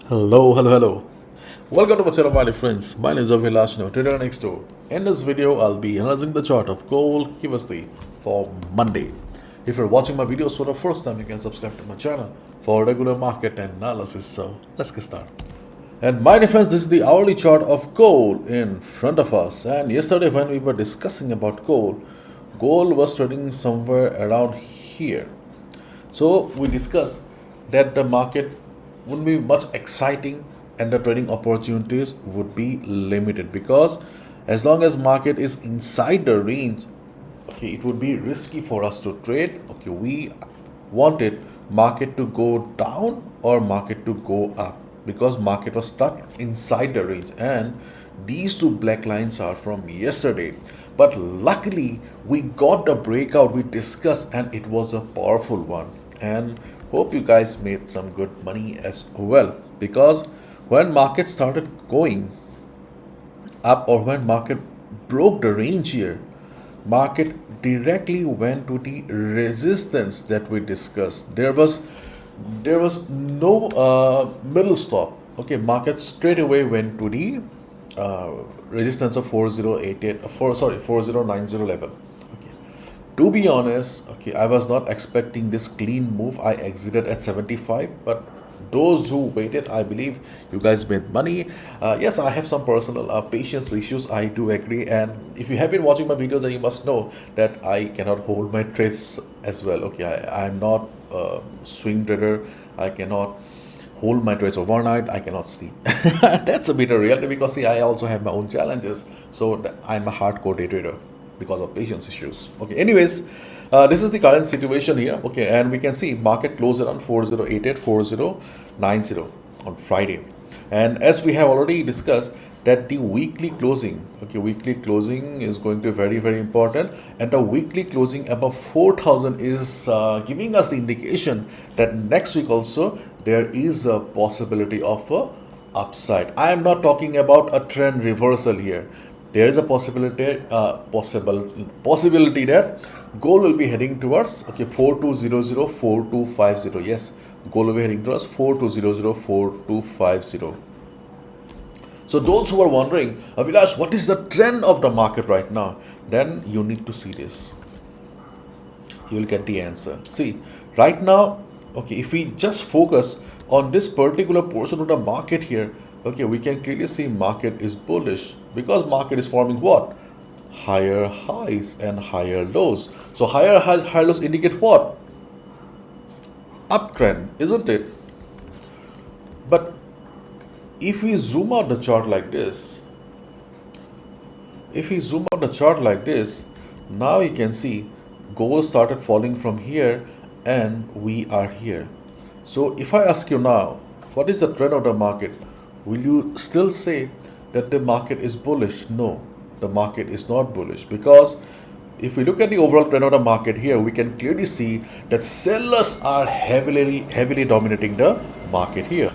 Hello. Welcome to my channel, my friends. My name is ABHILASH, trader next door. In this video, I'll be analyzing the chart of gold USD for Monday. If you're watching my videos for the first time, you can subscribe to my channel for regular market analysis. So let's get started. And my dear friends, this is the hourly chart of gold in front of us. And yesterday, when we were discussing about gold was trading somewhere around here. So we discussed that the market wouldn't be much exciting and the trading opportunities would be limited because as long as market is inside the range, okay, it would be risky for us to trade. Okay, we wanted market to go down or market to go up because market was stuck inside the range, and these two black lines are from yesterday. But luckily we got the breakout we discussed, and it was a powerful one, and hope you guys made some good money as well, because when market started going up or when market broke the range here, market directly went to the resistance that we discussed. There was no middle stop. Okay, market straight away went to the resistance of 4090 level. Okay, to be honest, okay, I was not expecting this clean move. I exited at 75, but those who waited, I believe you guys made money. Yes, I have some personal patience issues, I do agree, and if you have been watching my videos, then you must know that I cannot hold my trades as well. Okay, I'm not a swing trader. I cannot hold my trades overnight. I cannot sleep. That's a bitter reality because see, I also have my own challenges. So I'm a hardcore day trader because of patience issues. Okay, anyways, this is the current situation here. Okay, and we can see market closed around 4088, 4090 on Friday. And as we have already discussed, that the weekly closing, okay, weekly closing is going to be very important, and the weekly closing above 4000 is giving us the indication that next week also there is a possibility of a upside. I am not talking about a trend reversal here. There is a possibility that gold will be heading towards, okay, 4200, 4250. Yes, gold will be heading towards 4200, 4250. So those who are wondering, Abhilash, what is the trend of the market right now? Then you need to see this. You will get the answer. See, right now, okay, if we just focus on this particular portion of the market here, okay, we can clearly see market is bullish because market is forming what? Higher highs and higher lows. So higher highs, higher lows indicate what? Uptrend, isn't it? But if we zoom out the chart like this, now you can see gold started falling from here and we are here. So if I ask you now, what is the trend of the market? Will you still say that the market is bullish? No, the market is not bullish, because if we look at the overall trend of the market here, we can clearly see that sellers are heavily dominating the market here.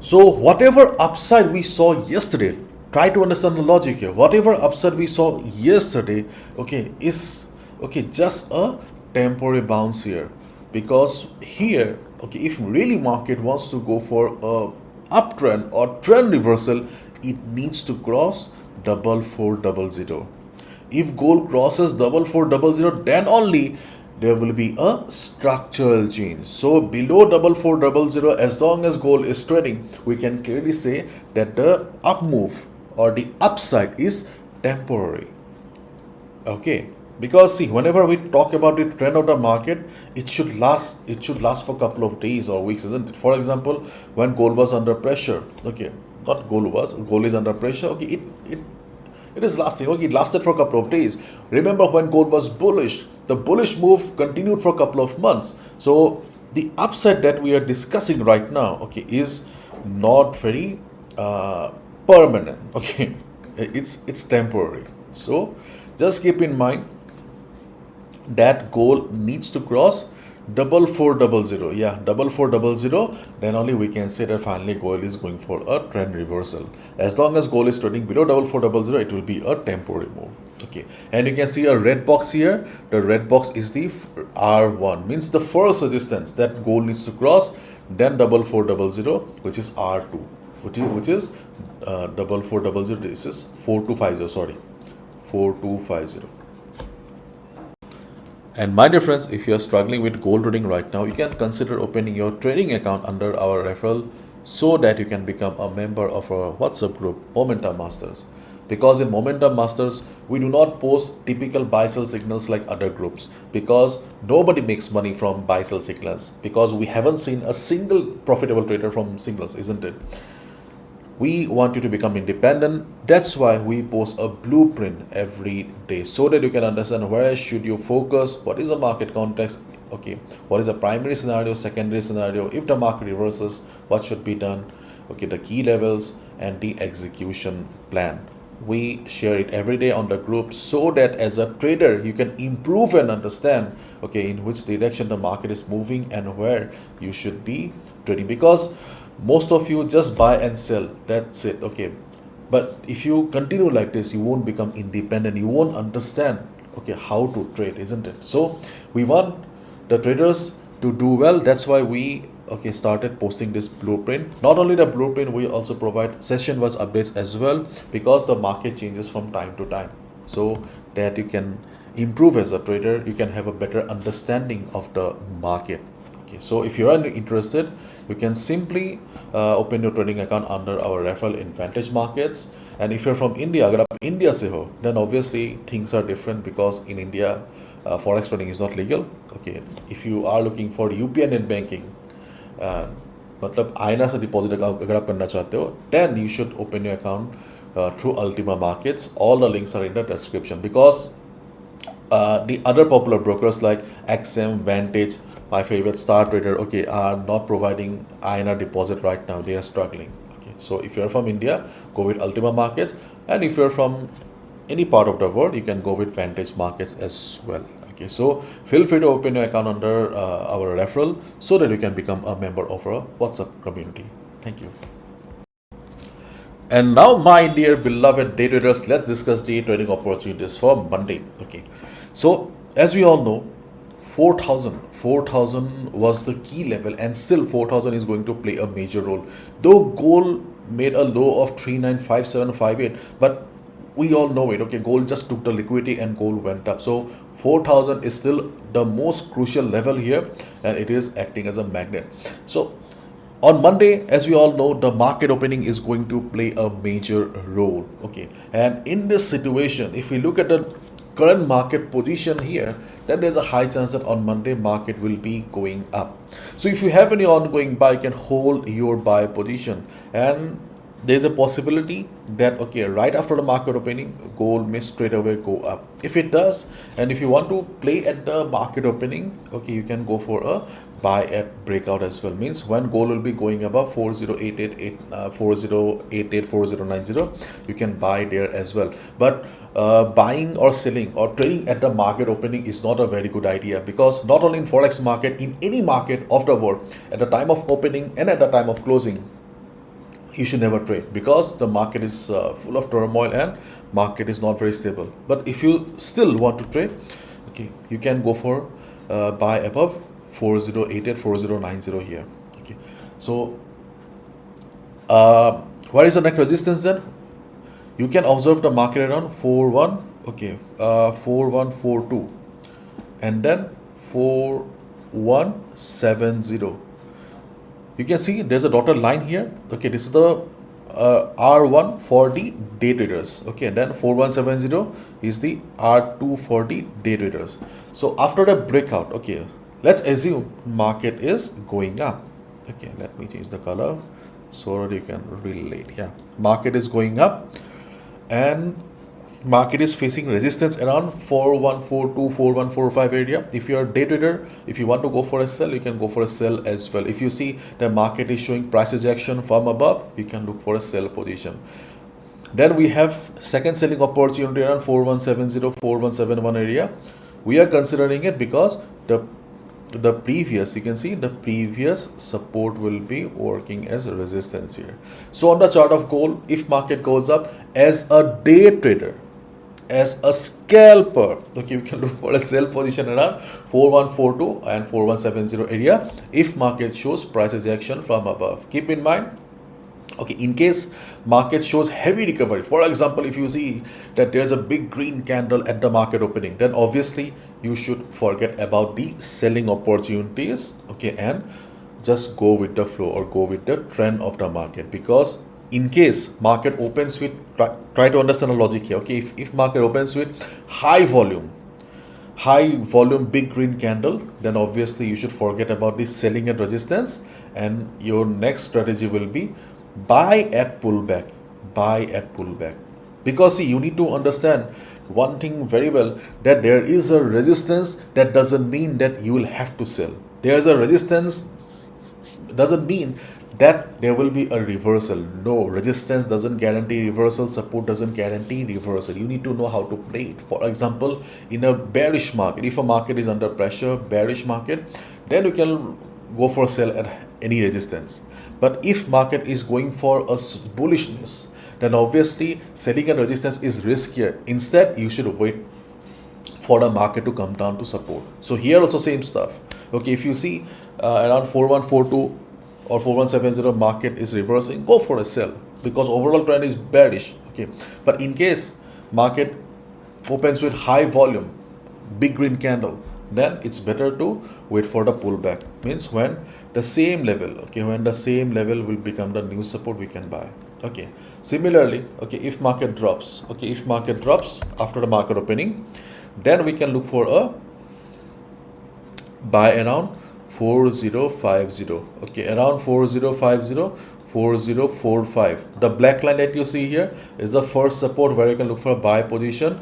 So whatever upside we saw yesterday, try to understand the logic here. Whatever upside we saw yesterday, okay, is okay just a temporary bounce here, because here, okay, if really market wants to go for a uptrend or trend reversal, it needs to cross 4400. If gold crosses 4400, then only there will be a structural change. So below 4400, as long as gold is trading, we can clearly say that the up move or the upside is temporary. Okay, because see, whenever we talk about the trend of the market, it should last for a couple of days or weeks, isn't it? For example, when gold was under pressure, okay, not gold is under pressure, okay, it is lasting. Okay, it lasted for a couple of days. Remember, when gold was bullish, the bullish move continued for a couple of months. So the upside that we are discussing right now, okay, is not very permanent. Okay, it's temporary. So just keep in mind that gold needs to cross 44400, yeah, 44400, then only we can say that finally gold is going for a trend reversal. As long as gold is trading below 44400, it will be a temporary move. Okay, and you can see a red box here. The red box is the R1, means the first resistance that gold needs to cross, then 44400, which is R2, which is 44400. This is 4250, sorry, 4250. And my dear friends, if you are struggling with gold trading right now, you can consider opening your trading account under our referral so that you can become a member of our WhatsApp group, Momentum Masters. Because in Momentum Masters, we do not post typical buy sell signals like other groups, because nobody makes money from buy sell signals, because we haven't seen a single profitable trader from signals, isn't it? We want you to become independent. That's why we post a blueprint every day so that you can understand where should you focus, what is the market context, okay, what is the primary scenario, secondary scenario, if the market reverses, what should be done, okay, the key levels and the execution plan. We share it every day on the group so that as a trader you can improve and understand, okay, in which direction the market is moving and where you should be trading. Because most of you just buy and sell, that's it, okay, but if you continue like this, you won't become independent, you won't understand, okay, how to trade, isn't it? So we want the traders to do well. That's why we, okay, started posting this blueprint. Not only the blueprint, we also provide session wise updates as well, because the market changes from time to time, so that you can improve as a trader, you can have a better understanding of the market. Okay, so if you are interested, you can simply open your trading account under our referral in Vantage markets. And if you're from India, अगर आप India से हो, then obviously things are different, because in India forex trading is not legal. Okay, if you are looking for UPI net banking, मतलब आईना से deposit अगर आप करना चाहते हो, then you should open your account through Ultima markets. All the links are in the description, because the other popular brokers like XM, Vantage, my favorite Star Trader, okay, are not providing INR deposit right now. They are struggling. Okay, so if you're from India, go with Ultima markets, and if you're from any part of the world, you can go with Vantage markets as well. Okay, so feel free to open your account under our referral so that you can become a member of our WhatsApp community. Thank you. And now, my dear beloved day traders, let's discuss the trading opportunities for Monday. Okay, so as we all know, 4,000 was the key level, and still 4,000 is going to play a major role. Though gold made a low of 395758, but we all know it. Okay, gold just took the liquidity and gold went up. So 4,000 is still the most crucial level here, and it is acting as a magnet. So on Monday, as we all know, the market opening is going to play a major role. Okay, and in this situation, if we look at the current market position here, then there's a high chance that on Monday market will be going up. So if you have any ongoing buy, you can hold your buy position, and there's a possibility that, okay, right after the market opening, gold may straight away go up. If it does, and if you want to play at the market opening, okay, you can go for a buy at breakout as well. Means when gold will be going above 4088, 4088, 4090, you can buy there as well. But buying or selling or trading at the market opening is not a very good idea, because not only in forex market, in any market of the world, at the time of opening and at the time of closing, you should never trade, because the market is full of turmoil and market is not very stable. But if you still want to trade, okay, you can go for buy above 4088, 4090 here. Okay, so where is the next resistance then? You can observe the market around 41, okay, 4142, and then 4170. You can see there's a dotted line here. Okay, this is the R1 for the day traders. Okay, and then 4170 is the R2 for the day traders. So after the breakout, okay, let's assume market is going up. Okay, let me change the color so that you can relate. Yeah, market is going up, and market is facing resistance around 4142, 4145 area. If you're a day trader, if you want to go for a sell, you can go for a sell as well. If you see the market is showing price rejection from above, you can look for a sell position. Then we have second selling opportunity around 4170, 4171 area. We are considering it because the the previous, you can see the previous support will be working as a resistance here. So on the chart of gold, if market goes up, as a day trader, as a scalper, okay, we can look for a sell position around 4142 and 4170 area if market shows price rejection from above. Keep in mind, okay, in case market shows heavy recovery, for example, if you see that there's a big green candle at the market opening, then obviously you should forget about the selling opportunities, okay, and just go with the flow or go with the trend of the market. Because in case market opens with, try to understand the logic here, okay, if market opens with high volume big green candle, then obviously you should forget about the selling at resistance, and your next strategy will be buy at pullback. Because see, you need to understand one thing very well, that there is a resistance. That doesn't mean that you will have to sell. There is a resistance, doesn't mean that there will be a reversal. No, resistance doesn't guarantee reversal, support doesn't guarantee reversal. You need to know how to play it. For example, in a bearish market, if a market is under pressure, bearish market, then you can go for sell at any resistance. But if market is going for a bullishness, then obviously selling at resistance is riskier. Instead, you should wait for the market to come down to support. So here also same stuff. Okay, if you see around 4142 or 4170 market is reversing, go for a sell, because overall trend is bearish. Okay, but in case market opens with high volume big green candle, then it's better to wait for the pullback. Means when the same level, okay, when the same level will become the new support, we can buy. Okay, similarly, okay, if market drops, okay, if market drops after the market opening, then we can look for a buy around 4050. Okay, around 4050, 4045. The black line that you see here is the first support where you can look for a buy position.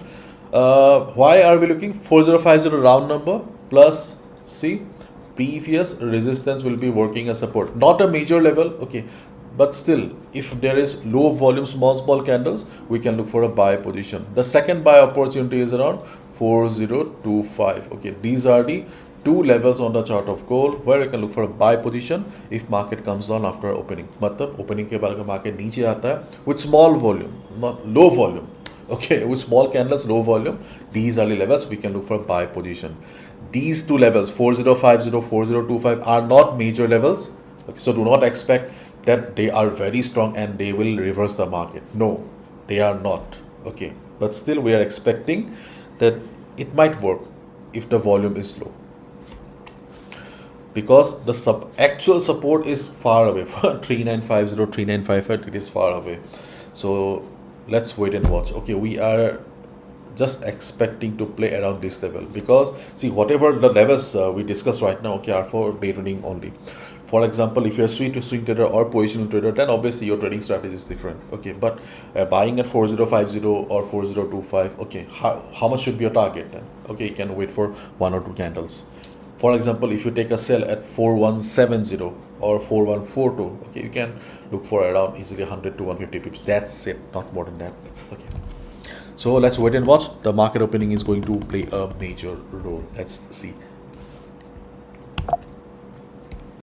Why are we looking 4050 round number plus, see, previous resistance will be working as support, not a major level. Okay, but still, if there is low volume small candles, we can look for a buy position. The second buy opportunity is around 4025. Okay, these are the two levels on the chart of gold where you can look for a buy position if market comes down after opening. मतलब opening के बाद अगर market नीचे आता है with small volume, not low volume, okay, with small candles, low volume, these are the levels we can look for a buy position. These two levels 4050, 4025 are not major levels. Okay, so do not expect that they are very strong and they will reverse the market. No, they are not. Okay, but still we are expecting that it might work if the volume is low, because the actual support is far away. 3950, 3955, it is far away. So let's wait and watch. Okay, we are just expecting to play around this level, because see, whatever the levels we discuss right now, okay, are for day trading only. For example, if you're a swing trader or positional trader, then obviously your trading strategy is different. Okay, but buying at 4050 or 4025, okay, how much should be your target then? Okay, you can wait for one or two candles. For example, if you take a sell at 4170 or 4142, okay, you can look for around easily 100 to 150 pips. That's it, not more than that. Okay, so let's wait and watch. The market opening is going to play a major role. Let's see.